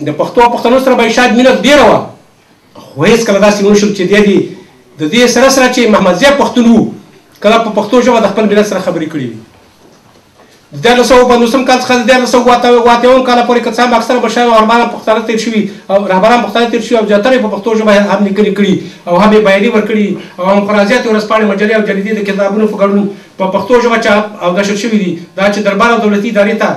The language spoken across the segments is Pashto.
د پښتو او پښتنو سره به شاید مینه ډېره وه خو هېڅکله داسې ونه شول چې د دې سره سره چې محمد ضیاء پښتون و کله په پښتو ژبه د خپل ملت سره خبرې کړې وي. د 1950 کال څخه د 1988 کال پورې که څه هم اکثره مشران او رهبران پښتانه تېر شوي او رهبران پښتانه تېر شوي او زیاتره یې په پښتو ژبه هم لیکنې کړي او هم یې بیانې ورکړي او هم خراجات ورځپاڼې مجلې او جریدې د کتابونو په ګډون په پښتو ژبه چاپ او نشر شوي دي. دا چې دربار او دولتي ادارې ته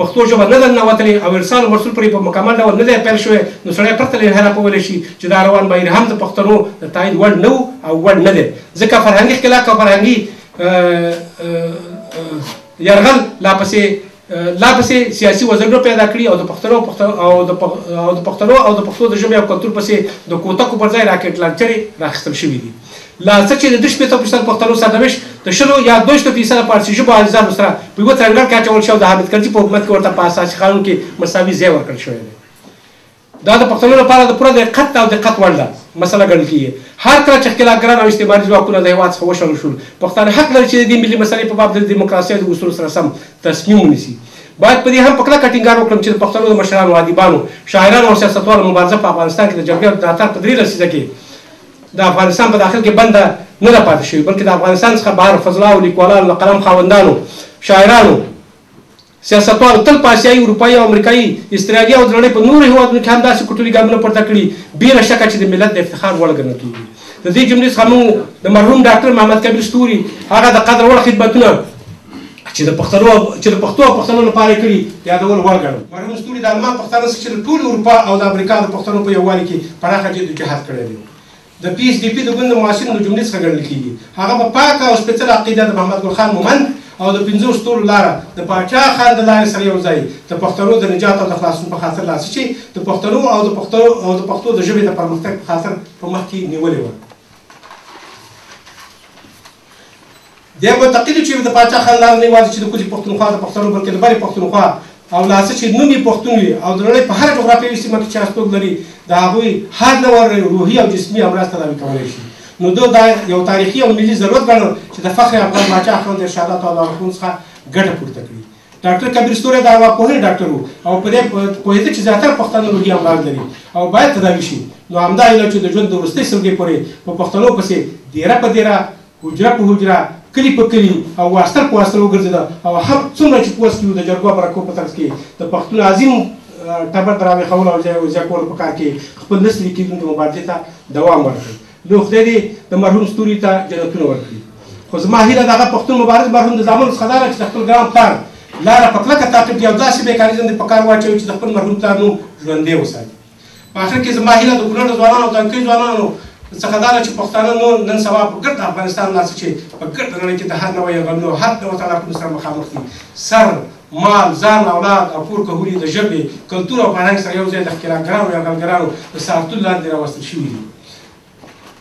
پښتو ژبه نه ده ننوتلې او ارسال او مرسول پرې په مکمل ډول نه دی پیل شوی نو سړی پرته له انحراف کولی شي چې دا روان بهیر هم د پښتنو د تایید وړ نه و او وړ نه دی ځکه فرهنګي اختلاف او فرهنګي یرغل لا پسې سیاسي وزرونه پیدا کړي او د پښتنو او د پښتو د ژبې او کلتور پسې د کوتکو پر ځای راکټ لانچرې راخیستل شوي دي. لا څه چې د شپېته% پښتنو سرنوشت د 20 یا 22% فارسي ژبو عزیزانو سره په یوه څنګل کې اچول شوی او د حامد کرزي په حکومت کې ورته په اساسي قانون کې مساوي ځای ورکړل شوی دی. دا د پښتنو لپاره د پوره دقت او دقت وړ ده مسله ګڼل کېږي. هر کله چې ښکېلاکګران او استعماري ځواکونه د هېواد څخه وشړل شول پښتانه حق لري چې د دې ملي مسلې په باب د دیموکراسۍ او د اصولو سره سم تصمیم ونیسي. باید په دې هم په کلکه ټینګار وکړم چې د پښتنو د مشرانو ادیبانو شاعرانو او سیاستوالو مبارزه په افغانستان کې د جګړې او د اتار په 3 لسیزه کې د افغانستان په داخل کې بنده نه ده پاتې شوې بلکې د افغانستان څخه بهر فضلاو لیکوالانو د قلم خاوندانو شاعرانو سیاستوالو تل په اسیایي اروپایي او امریکایي استرالیا او د نړۍ په نورو هېوادونو کې هم داسې کلتوري ګامونه پورته کړي بې له شکه چې د ملت د افتخار وړ ګڼل کېږي. د دې جملې څخه موږ د مرحوم ډاکټر محمد کبیر ستوري هغه د قدر وړ خدمتونه چې د پښتو او پښتنو لپاره یې کړي یادول وړ ګڼم. مرحوم ستوري د المان پښتانه چې د ټول اروپا او د امریکا د پښتنو په یووالي کې پراخه جهاد کړی دی. د پی ایچ ډي پي د ګوند د معاصرو د جملې څخه ګڼل کېږي. هغه په پاکه او سپېڅله عقیده د محمد ګل خان مومند او د 5 ستورو لاره د پاچا خان د لارې سره یو ځای د پښتنو د نجات او د خلاصون په خاطر لاسي چې د پښتنو او د پښتو د ژبې د پرمختګ په خاطر په مخ کې نیولې وه. دی معتقد چې د پاچا خان لاره نه یوازې چې د کوزي پښتونخوا د پښتنو بلکې د برې پښتونخوا او لاسه چې نوم یې پښتون وي او د نړۍ په هره جغرافیایي سیمه کې چې استوګ لري د هغوی هر ډول روحي او جسمي امراض تداوي کولی شي. نو دا یو تاریخي او ملي ضرورت ګڼل چې د فخر افغان پاچا خان د ارشاداتو او لارښوونو څخه ګټه پورته کړي. ډاکټر کبیر ستوری د ارواپوهنې ډاکټر و او په دې پوهېده چې زیاتره پښتانه روحي امراض لري او باید تداوي شي. نو همدا علاج چې د ژوند د وروستۍ سلګۍ پورې په پښتنو پسې دیره په دیره حجره په حجره کلی په کلی او واستر په واستر وګرځېده او هر څومره چې پوس کړي د جرګو مرکو په ترڅ کې د پښتون عظیم ټبر د راویښولو او زیاتولو په کار کې خپل نسل کېدونکې مبارزې ته دوام ورکړ. نو خدای دې د مرحوم ستوري ته جنتونه ورکړي. خو زما هیله د هغه پښتون مبارز مرحوم د زامنو څخه دا ده چې د خپل ګران پلار لاره په کلکه تعقیب کړي او داسې میکانیزم دې په کار واچوي چې د خپل مرحوم پلار نوم ژوندی وساتي. په آخر کې زما هیله د کونړ د ځوانانو او تنکۍ ځوانانو څخه دا ده چې پښتانه نن سبا په ګرد افغانستان لاس چې په ګرد نړۍ کې د هر نوع یرغلونو هر ډول تړاکونو سره مخامخ دي. سر مال ځان اولاد او کور کهولي د ژبې کلتور او فرهنګ سره یو ځای د ښکېلاکګرانو یرغلګرانو د سارتون لاندې راوستل شوي دي.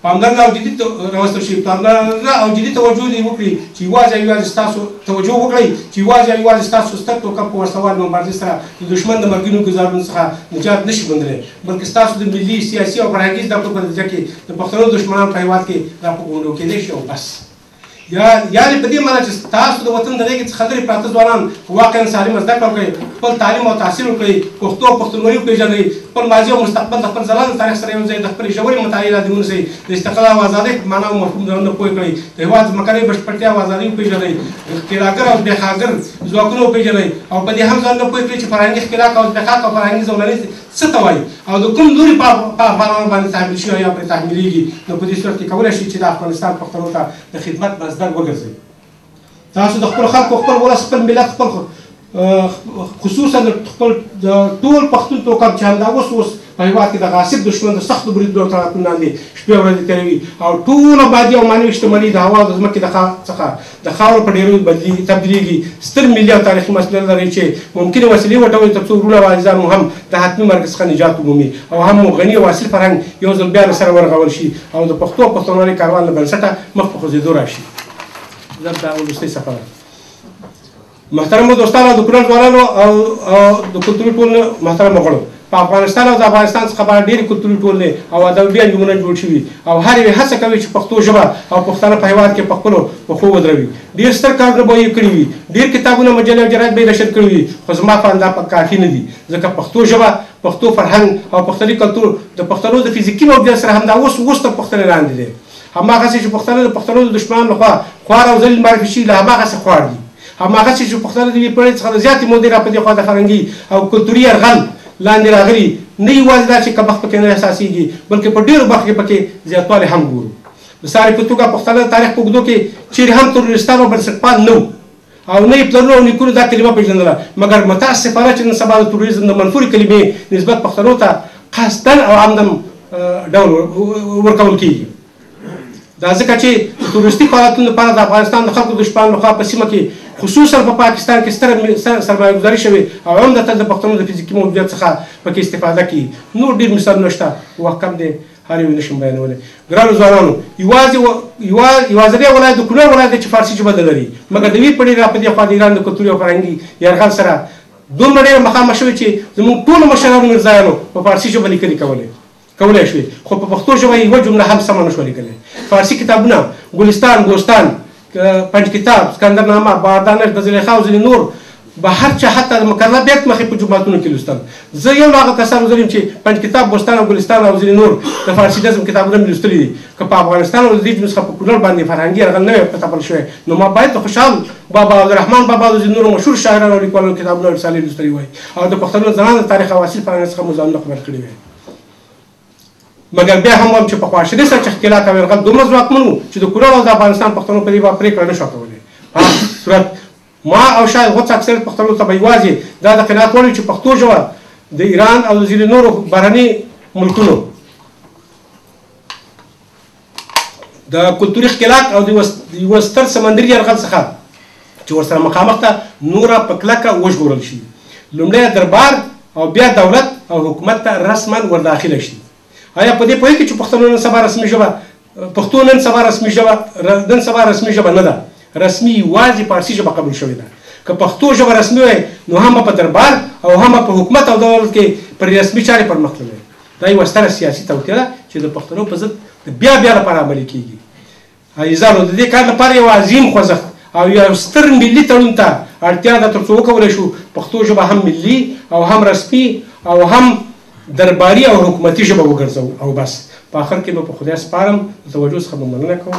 پاملرنه او جدي راوستل شوي پاملرنه او جدي توجه دې وکړي چې یوازې ستاسو توجه وکړئ چې یوازې ستاسو ستر توکم په وسوال مبارزې سره د دښمن د مرګونو ګزارونو څخه نجات نشي موندلی بلکې ستاسو د ملي سیاسي او فرهنګي زده کړو په نتیجه کې د پښتنو دښمنانو په هېواد کې راپوګونډو کېدی شي او بس. یعنې په دې معنی چې تاسو د وطن د غېږې څخه لرې پراته ځوانان واقعا سالمه زده کړه وکړئ خپل تعلیم او تحصیل وکړئ پښتو او پښتونولي وپېژنئ خپل ماضي او مستقبل د خپل ځلانده تاریخ سره یو ځای د خپلې ژورې مطالعې لاندې ونیسئ د استقلال او ازادۍ په معنا او مفهوم ځانونه پوه کړئ د هېواد ځمکنۍ بشپړتیا او ازادۍ وپېژنئ ښکېلاکګر او زبېښاکګر ځواکونه وپېژنئ او په دې هم ځانونه پوه کړئ چې فرهنګي ښکېلاک او زبېښاک او فرهنګي زولنې څه ته وایي او د کوم لوري په افغانانو باندې تحمیل شوي یا پرې تحمیلېږي. نو په دې صورت کې کولی شي چې د افغانستان پښتنو ته د خدمت مصدر وګرځئ. تاسو د خپل خلکو خپل ولس خپل ملت خپل خصوصا د ټول پښتون توکم چې همدا اوس په هېواد کې د غاصب دښمن د سختو بریدونو او تړاکونو لاندې شپې ورځې تېروي او ټوله مادي او معنوي شتمني د هوا او د ځمکې څخه د خاورو په ډېرو تبدیلېږي. ستر ملي او تاریخي مسؤلیت لري چې ممکنې وسیلې وټوئ تر څو وروڼه او عزیزان مو هم د حتمي مرګ څخه نجات ومومي او هم مو غني او اصیل فرهنګ یو ځل بیا له سره ورغول شي او د پښتو او پښتونولۍ کاروان له بنسټه مخ په خوځېدو راشي. دا وروستۍ صفحه ده. محترمو دوستانو د کونړ ځوانانو او د کلتوري ټولنې محترمو غړو په افغانستان او د افغانستان څخه باید ډېرې کلتوري ټولنې او ادبي انجمنونه جوړ شوي او هر یوې هڅه کوي چې پښتو ژبه او پښتانه په هېواد کې په خپلو پښو ودروي. ډېر ستر کارونه به یې کړي وي، ډېر کتابونه مجلې او جراید به یې نشر کړي وي، خو زما په اند دا کافي نه دي، ځکه پښتو ژبه، پښتو فرهنګ او پښتني کلتور د پښتنو د فزیکي موجودیت سره همدا اوس تر پوښتنې لاندې دی. هماغسې چې پښتانه د پښتنو د دښمنانو لخوا خوار او ذلیل معرفي شي، له هماغسې خوار دي. هماغسې چې پښتانه د یوې پېړۍ څخه د زیاتې مودې را په دې خوا د فرهنګي او کلتوري یرغل لاندې راغلي، نه یوازې دا چې کمښت پکې نه احساسېږي، بلکې په ډېرو برخو کې پکې زیاتوالی هم ګورو. مثال په توګه پښتانه د تاریخ په اوږدو کې چیرې هم تروریستان او بنسټپال نه وو او نه یې پلرونو او نیکونو دا کلمه پېژندله، مګر متاسفانه چې نن سبا د تروریزم د منفورې کلمې نسبت پښتنو ته قصداً او عمدن ډول ورکول کېږي. دا ځکه چې د تروریستي فعالیتونو لپاره د افغانستان د خلکو د دشمنانو لخوا په سیمه کې خصوصا په پاکستان کې ستره سرمایه ګذاري شوې او عمدتاً د پښتنو د فزیکي موجودیت څخه پکې استفاده کوي. نور ډېر مثالونه شته، وخت کم دی، هر یو نشم بیانولی. ګرانو ځوانانو، یوازینی ولایت د کونړ ولایت دی چې فارسي ژبه نه لري، مګر د یوې پېړۍ را په دې خوا د ایران د کلتوري او فرهنګي یرغل سره دومره ډېره مخامخ شوې چې زموږ ټولو مشرانو میرزایانو په فارسي ژبه لیکنې کولای شوې، خو په پښتو ژبه یوه جمله هم سمه نه شوه لیکلی. فارسي کتابونه ګلستان، بوستان، پنج کتاب، سکندرنامه، باردانش، د زلیخا او ځینې نور به هر چا حتی د مکرره بیت مخې په جوماتونو کې لوستل. زه یو له هغه کسانو زه یم چې پنج کتاب، بوستان او ګلستان او ځینې نور د فارسي نظم کتابونه مې لوستلي دي. که په افغانستان او د دې څخه په کونړ باندې فرهنګي یرغل نه وی پتپل شوی، نو ما باید د خوشحال بابا، عبدالرحمن بابا او ځینې نورو مشهور شاعرانو او لیکوالانو کتابونه او رسالې لوستلي وای او د پښتنو زنانو د تاریخ او اصیل فرهنګ څخه مو ځانونه خبر کړي وای. مګر بیا هم وایم چې په خواشینۍ سره چې ښکېلاک او یرغل دومره ځواکمن و چې د کونړ او د افغانستان پښتنو په دې باندې پرېکړه نه شوه کولی. په هر صورت ما او شاید غوڅ اکثریت پښتنو ته به یوازې دا د قناعت وړ چې پښتو ژبه د ایران او د ځینې نورو بهرني ملکونو د کلتوري ښکېلاک او د یوه ستر سمندري یرغل څخه چې ورسره مخامخ ته نوره په کلکه وژغورل شي. لومړی دربار او بیا دولت او حکومت ته رسما ورداخله شي. آیا په دې پوهېږئ چې پښتنو نن سبا رسمي ژبه، پښتو نن سبا رسمي ژبه نه ده، رسمي یوازې فارسي ژبه قبول شوې ده. که پښتو ژبه رسمي وای نو هم په دربار او هم په حکومت او دولت کې پر رسمي چارې پرمخ تللی. دا یوه ستره سیاسي توطیه ده چې د پښتنو په ضد بیا لپاره عملي کېږي. عزیزانو، د دې کار لپاره یو عظیم خوځښت او یو ستر ملي تړون ته اړتیا ده تر څو وکولی شو پښتو ژبه هم ملي او هم رسمي او هم درباري او حکومتي ژبه وګرځو. او بس په آخر کې نو په خدای سپارم، د توجه څخه به مننه کوم.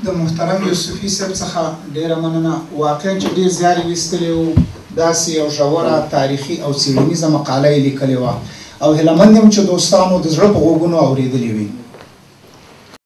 د محترم یوسفي صاحب څخه ډېره مننه. واقعا چې ډېر زیار یې ویستلی و، داسې یو ژوره تاریخي او څېړنیزه مقاله یې لیکلې وه او هیله مند یم چې دوستانو د زړه په غوږونو اورېدلې وي.